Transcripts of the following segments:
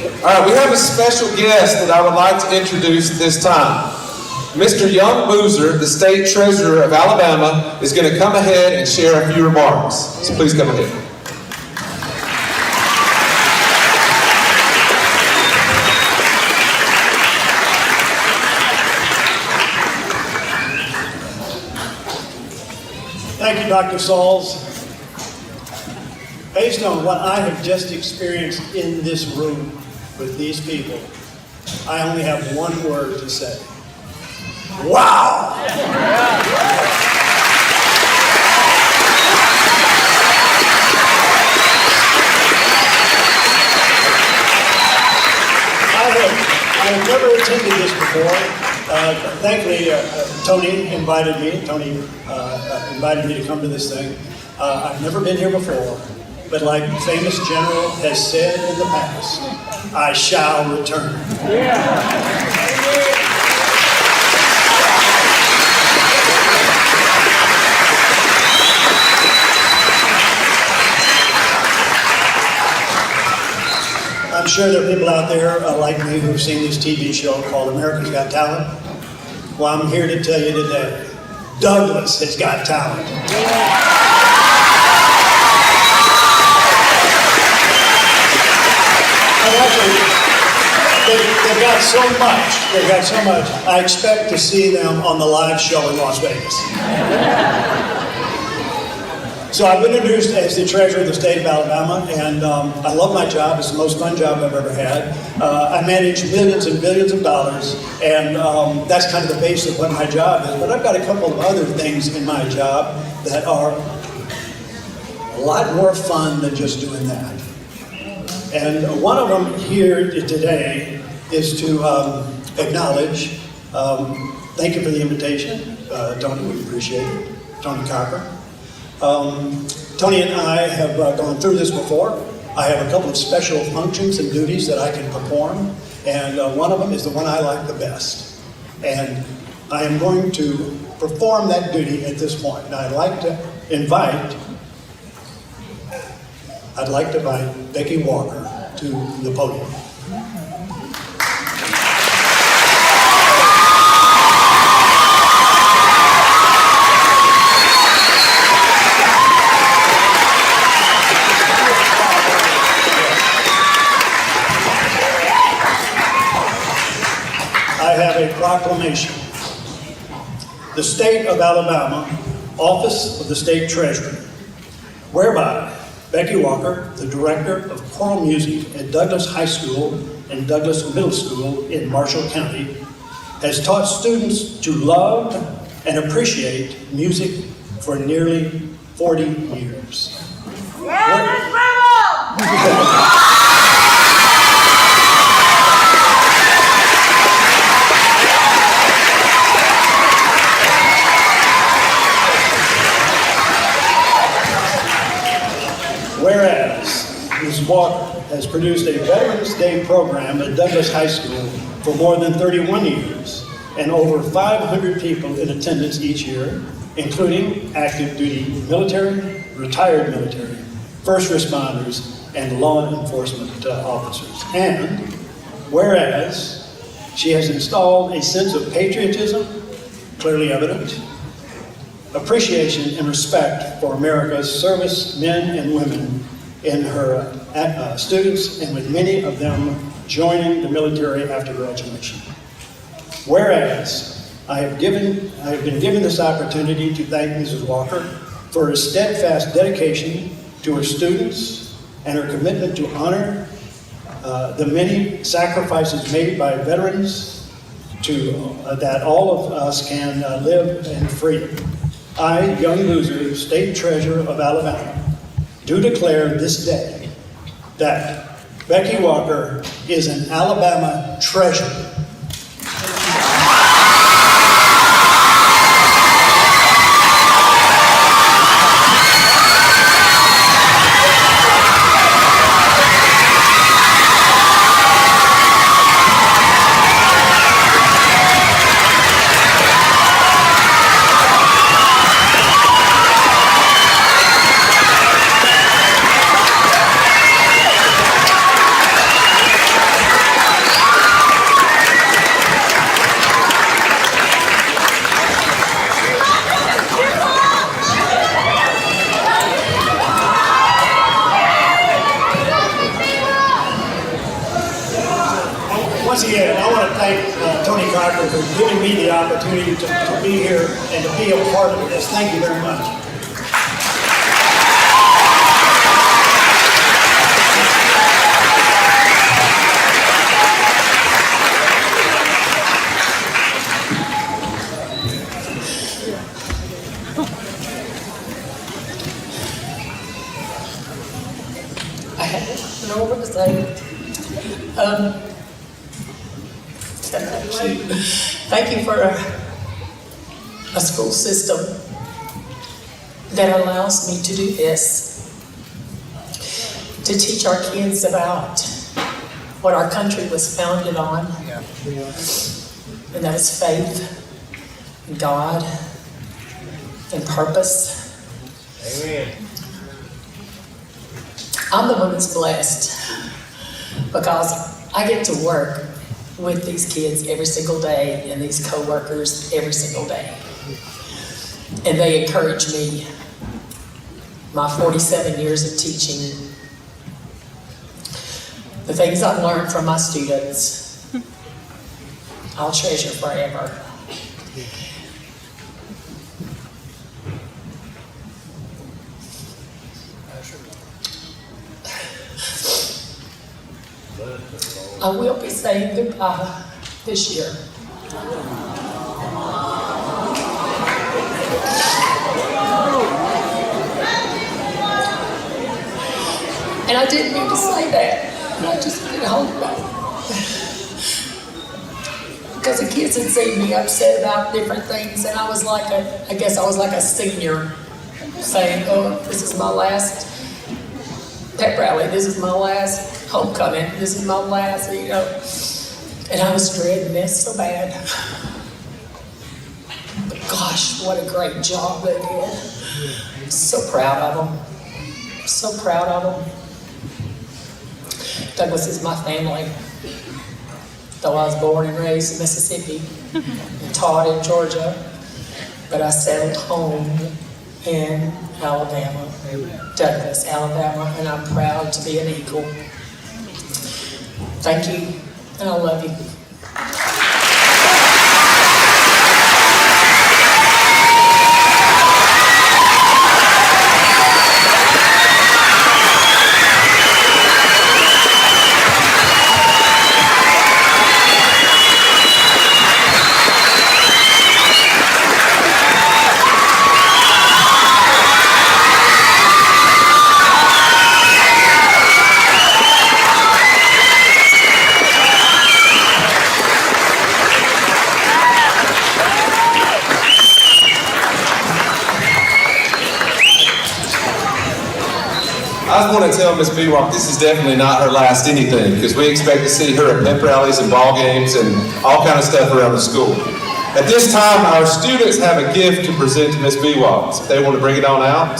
All right, we have a special guest that I would like to introduce at this time. Mr. Young Boozer, the State Treasurer of Alabama, is going to come ahead and share a few remarks. So please come ahead. Thank you, Dr. Sauls. Based on what I have just experienced in this room with these people, I only have one word to say. Wow! I have never attended this before. Thankfully, Tony invited me. Invited me to come to this thing. I've never been here before, but like the famous general has said in the past, I shall return. I'm sure there are people out there like me who've seen this TV show called America's Got Talent. Well, I'm here to tell you today, Douglas has got talent. They've got so much. They've got so much. I expect to see them on the live show in Las Vegas. So I've been introduced as the treasurer of the state of Alabama, and I love my job. It's the most fun job I've ever had. I manage millions and billions of dollars, and that's kind of the base of what my job is. But I've got a couple of other things in my job that are a lot more fun than just doing that. And one of them here today is to acknowledge, thank you for the invitation, Tony, we appreciate it, Tony Cochran. Tony and I have gone through this before. I have a couple of special functions and duties that I can perform, and one of them is the one I like the best. And I am going to perform that duty at this point. Now I'd like to invite Becky Walker to the podium. I have a proclamation. The State of Alabama, Office of the State Treasurer, whereby Becky Walker, the Director of Choral Music at Douglas High School and Douglas Middle School in Marshall County, has taught students to love and appreciate music for nearly 40 years. Whereas Ms. Walker has produced a Veterans Day program at Douglas High School for more than 31 years and over 500 people in attendance each year, including active duty military, retired military, first responders, and law enforcement officers. And whereas she has installed a sense of patriotism, clearly evident, appreciation and respect for America's service men and women in her students, and with many of them joining the military after graduation. Whereas I have been given this opportunity to thank Mrs. Walker for her steadfast dedication to her students and her commitment to honor the many sacrifices made by veterans that all of us can live in freedom. I, Young Boozer, State Treasurer of Alabama, do declare this day that Becky Walker is an Alabama treasure. thank Tony Cocker for giving me the opportunity to be here and to be a part of this. Thank you very much. I don't know what to say. Thank you for a school system that allows me to do this, to teach our kids about what our country was founded on, and that is faith in God and purpose. Amen. I'm the one that's blessed because I get to work with these kids every single day and these co-workers every single day. And they encourage me. My 47 years of teaching, the things I've learned from my students, I'll treasure forever. I will be saying goodbye this year. And I didn't mean to say that, but I just couldn't hold it back. Because the kids had seen me upset about different things, and I was like I guess I was like a senior saying, oh, this is my last pep rally, this is my last homecoming, this is my last, you know. And I was dreading this so bad. But gosh, what a great job they did. I'm so proud of them. So proud of them. Douglas is my family. Though I was born and raised in Mississippi and taught in Georgia, but I settled home in Alabama, Douglas, Alabama, and I'm proud to be an Eagle. Thank you, and I love you. I just want to tell Ms. Bewalk this is definitely not her last anything, because we expect to see her at pep rallies and ball games and all kind of stuff around the school. At this time, our students have a gift to present to Ms. Bewalk. So if they want to bring it on out.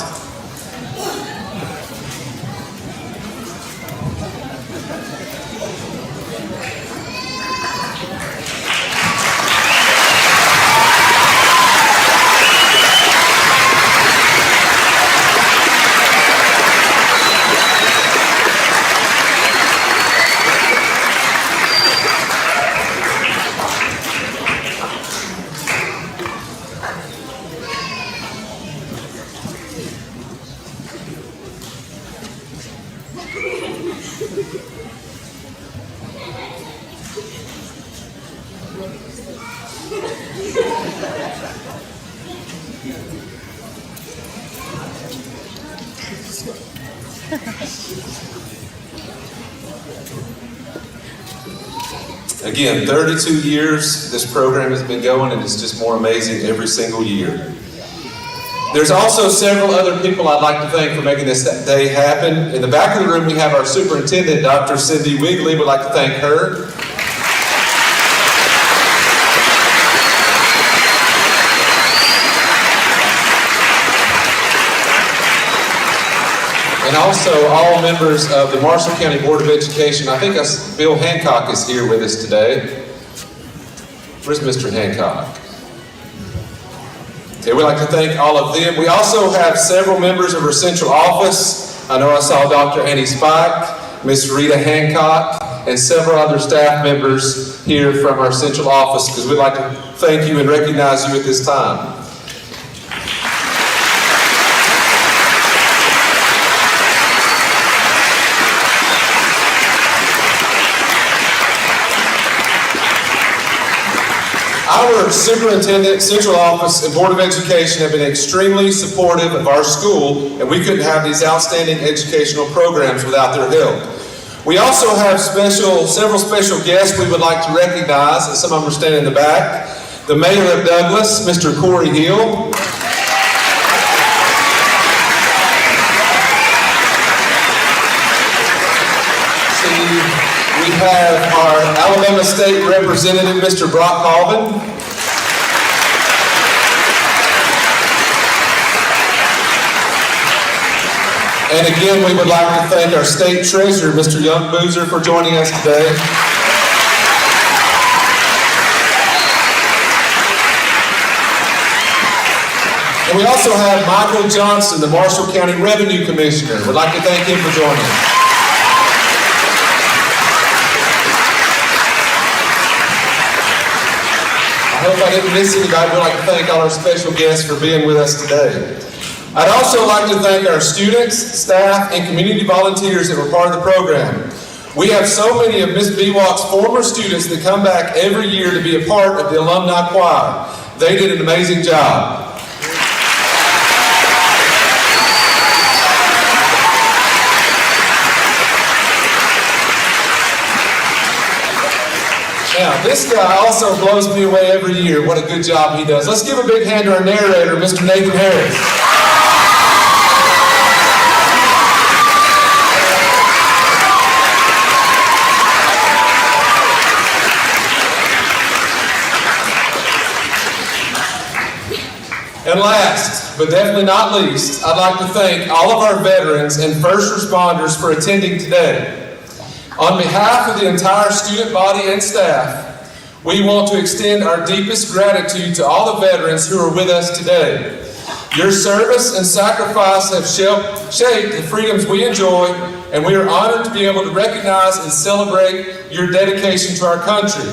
Again, 32 years this program has been going, and it's just more amazing every single year. There's also several other people I'd like to thank for making this day happen. In the back of the room, we have our superintendent, Dr. Cindy Wigley. We'd like to thank her. And also all members of the Marshall County Board of Education. I think Bill Hancock is here with us today. Where's Mr. Hancock? Okay, we'd like to thank all of them. We also have several members of our central office. I know I saw Dr. Annie Spike, Miss Rita Hancock, and several other staff members here from our central office, because we'd like to thank you and recognize you at this time. Our superintendent, central office, and Board of Education have been extremely supportive of our school, and we couldn't have these outstanding educational programs without their help. We also have several special guests we would like to recognize, and some of them are standing in the back. The Mayor of Douglas, Mr. Corey Hill. We have our Alabama State Representative, Mr. Brock Colvin. And again, we would like to thank our State Treasurer, Mr. Young Boozer, for joining us today. And we also have Michael Johnson, the Marshall County Revenue Commissioner. We'd like to thank him for joining us. I hope I didn't miss anybody. We'd like to thank all our special guests for being with us today. I'd also like to thank our students, staff, and community volunteers that were part of the program. We have so many of Ms. Bewalk's former students that come back every year to be a part of the alumni choir. They did an amazing job. Now, this guy also blows me away every year. What a good job he does. Let's give a big hand to our narrator, Mr. Nathan Harris. And last, but definitely not least, I'd like to thank all of our veterans and first responders for attending today. On behalf of the entire student body and staff, we want to extend our deepest gratitude to all the veterans who are with us today. Your service and sacrifice have shaped the freedoms we enjoy, and we are honored to be able to recognize and celebrate your dedication to our country.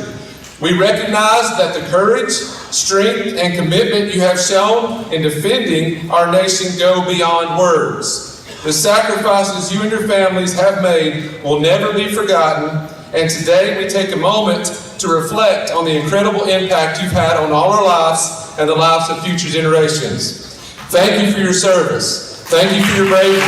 We recognize that the courage, strength, and commitment you have shown in defending our nation go beyond words. The sacrifices you and your families have made will never be forgotten, and today we take a moment to reflect on the incredible impact you've had on all our lives and the lives of future generations. Thank you for your service. Thank you for your bravery.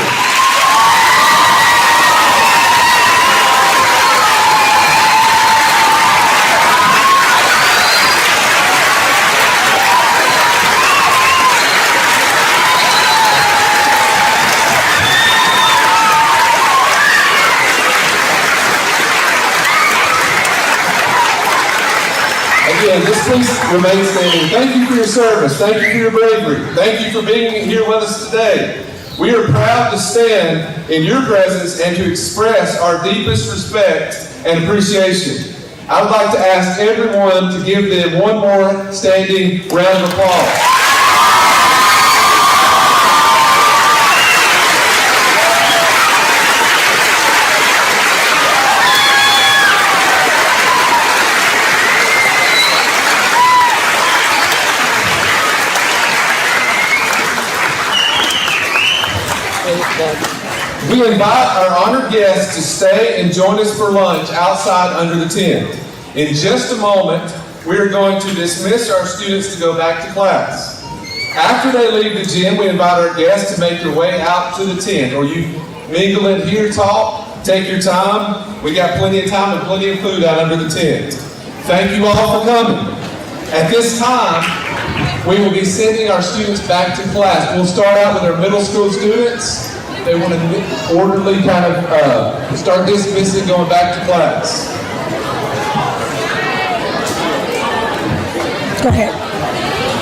Again, just please remain standing. Thank you for your service. Thank you for your bravery. Thank you for being here with us today. We are proud to stand in your presence and to express our deepest respect and appreciation. I would like to ask everyone to give them one more standing round of applause. We invite our honored guests to stay and join us for lunch outside under the tent. In just a moment, we are going to dismiss our students to go back to class. After they leave the gym, we invite our guests to make their way out to the tent, or you mingle in here, talk, take your time. We got plenty of time and plenty of food out under the tent. Thank you all for coming. At this time, we will be sending our students back to class. We'll start out with our middle school students. They want to orderly kind of start dismissing, going back to class. Go ahead.